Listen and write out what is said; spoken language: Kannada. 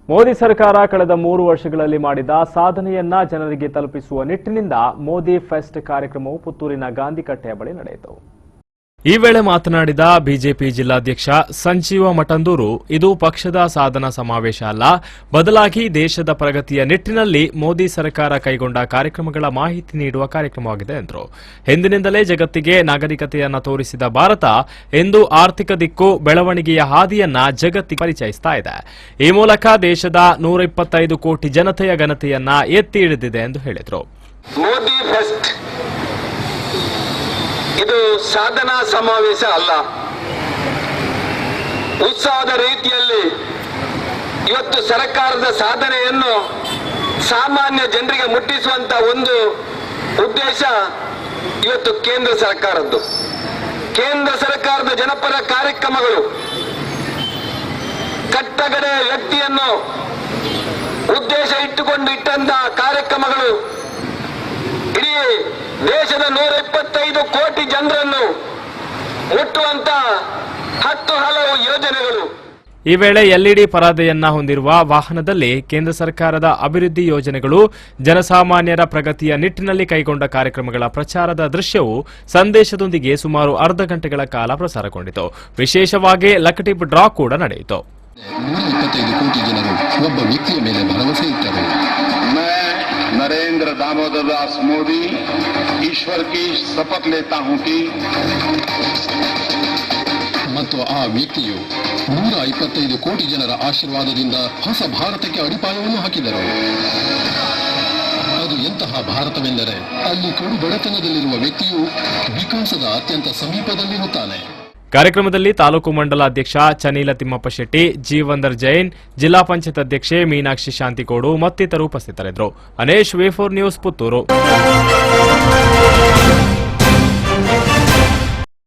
ಮೋದಿ ಸರ್ಕಾರ ಕಳೆದ 3 ವರ್ಷಗಳಲ್ಲಿ ಮಾಡಿದ ಸಾಧನೆಯನ್ನ ಜನರಿಗೆ ತಲುಪಿಸುವ ನಿಟ್ಟಿನಿಂದ ಮೋದಿ ಫೆಸ್ಟ್ ಕಾರ್ಯಕ್ರಮವು ಪುತ್ತೂರಿನ ಗಾಂಧಿಕಟ್ಟೆಯ ಬಳಿ ನಡೆಯಿತು. ಈ ವೇಳೆ ಮಾತನಾಡಿದ ಬಿಜೆಪಿ ಜಿಲ್ಲಾಧ್ಯಕ್ಷ ಸಂಜೀವ ಮಠಂದೂರು, ಇದು ಪಕ್ಷದ ಸಾಧನಾ ಸಮಾವೇಶ ಅಲ್ಲ, ಬದಲಾಗಿ ದೇಶದ ಪ್ರಗತಿಯ ನಿಟ್ಟಿನಲ್ಲಿ ಮೋದಿ ಸರ್ಕಾರ ಕೈಗೊಂಡ ಕಾರ್ಯಕ್ರಮಗಳ ಮಾಹಿತಿ ನೀಡುವ ಕಾರ್ಯಕ್ರಮವಾಗಿದೆ ಎಂದರು. ಹಿಂದಿನಿಂದಲೇ ಜಗತ್ತಿಗೆ ನಾಗರಿಕತೆಯನ್ನ ತೋರಿಸಿದ ಭಾರತ ಇಂದು ಆರ್ಥಿಕ ದಿಕ್ಕು ಬೆಳವಣಿಗೆಯ ಹಾದಿಯನ್ನ ಜಗತ್ತಿಗೆ ಪರಿಚಯಿಸ್ತಾ ಇದೆ. ಈ ಮೂಲಕ ದೇಶದ 125 ಕೋಟಿ ಜನತೆಯ ಘನತೆಯನ್ನ ಎತ್ತಿ ಹಿಡಿದಿದೆ ಎಂದು ಹೇಳಿದರು. ಮೋದಿ ಫೆಸ್ಟ್ ಇದು ಸಾಧನಾ ಸಮಾವೇಶ ಅಲ್ಲ. ಉತ್ಸಾಹದ ರೀತಿಯಲ್ಲಿ ಇವತ್ತು ಸರ್ಕಾರದ ಸಾಧನೆಯನ್ನು ಸಾಮಾನ್ಯ ಜನರಿಗೆ ಮುಟ್ಟಿಸುವಂತ ಒಂದು ಉದ್ದೇಶ ಇವತ್ತು ಕೇಂದ್ರ ಸರ್ಕಾರದ್ದು. ಕೇಂದ್ರ ಸರ್ಕಾರದ ಜನಪರ ಕಾರ್ಯಕ್ರಮಗಳು ಕಟ್ಟಕಡೆ ವ್ಯಕ್ತಿಯನ್ನು ಉದ್ದೇಶ ಇಟ್ಟುಕೊಂಡು ಇಟ್ಟಂತಹ ಕಾರ್ಯಕ್ರಮಗಳು ಇಡೀ ದೇಶದ 125 ಕೋಟಿ ಜನರನ್ನು ಮುಟ್ಟುವಂತ 10 ಹಲವು ಯೋಜನೆಗಳು. ಈ ವೇಳೆ ಎಲ್ಇಡಿ ಪರದೆಯನ್ನ ಹೊಂದಿರುವ ವಾಹನದಲ್ಲಿ ಕೇಂದ್ರ ಸರ್ಕಾರದ ಅಭಿವೃದ್ಧಿ ಯೋಜನೆಗಳು, ಜನಸಾಮಾನ್ಯರ ಪ್ರಗತಿಯ ನಿಟ್ಟಿನಲ್ಲಿ ಕೈಗೊಂಡ ಕಾರ್ಯಕ್ರಮಗಳ ಪ್ರಚಾರದ ದೃಶ್ಯವು ಸಂದೇಶದೊಂದಿಗೆ ಸುಮಾರು ಅರ್ಧ ಗಂಟೆಗಳ ಕಾಲ ಪ್ರಸಾರಗೊಂಡಿತು. ವಿಶೇಷವಾಗಿ ಲಕ್ಕಿ ಡ್ರಾ ಕೂಡ ನಡೆಯಿತು. 125 ಕೋಟಿ ಜನರು ಒಬ್ಬ ವ್ಯಕ್ತಿಯ ಮೇಲೆ ಭರವಸೆ ಇಟ್ಟರು. नरेंद्र दामोदर दास मोदी ईश्वर की शपथ लेता हूं कि ಮತ್ತು ಆ ವ್ಯಕ್ತಿಯು 125 ಕೋಟಿ ಜನರ ಆಶೀರ್ವಾದದಿಂದ ಹೊಸ ಭಾರತಕ್ಕೆ ಅಡಿಪಾಯವನ್ನು ಹಾಕಿದರು. ಅದು ಎಂತಹ ಭಾರತವೆಂದರೆ ಅಲ್ಲಿ ಕಡು ಬಡತನದಲ್ಲಿರುವ ವ್ಯಕ್ತಿಯು ವಿಕಾಸದ ಅತ್ಯಂತ ಸಮೀಪದಲ್ಲಿರುತ್ತಾನೆ. ಕಾರ್ಯಕ್ರಮದಲ್ಲಿ ತಾಲೂಕು ಮಂಡಲ ಅಧ್ಯಕ್ಷ ಚನೀಲ ತಿಮ್ಮಪ್ಪ ಶೆಟ್ಟಿ, ಜೀವಂದರ್ ಜೈನ್, ಜಿಲ್ಲಾ ಪಂಚಾಯತ್ ಅಧ್ಯಕ್ಷೆ ಮೀನಾಕ್ಷಿ ಶಾಂತಿಕೋಡು ಮತ್ತಿತರರು ಉಪಸ್ಥಿತರಿದ್ದರು. ಅನೇಶ್, ವಿ4 ನ್ಯೂಸ್, ಪುತ್ತೂರು.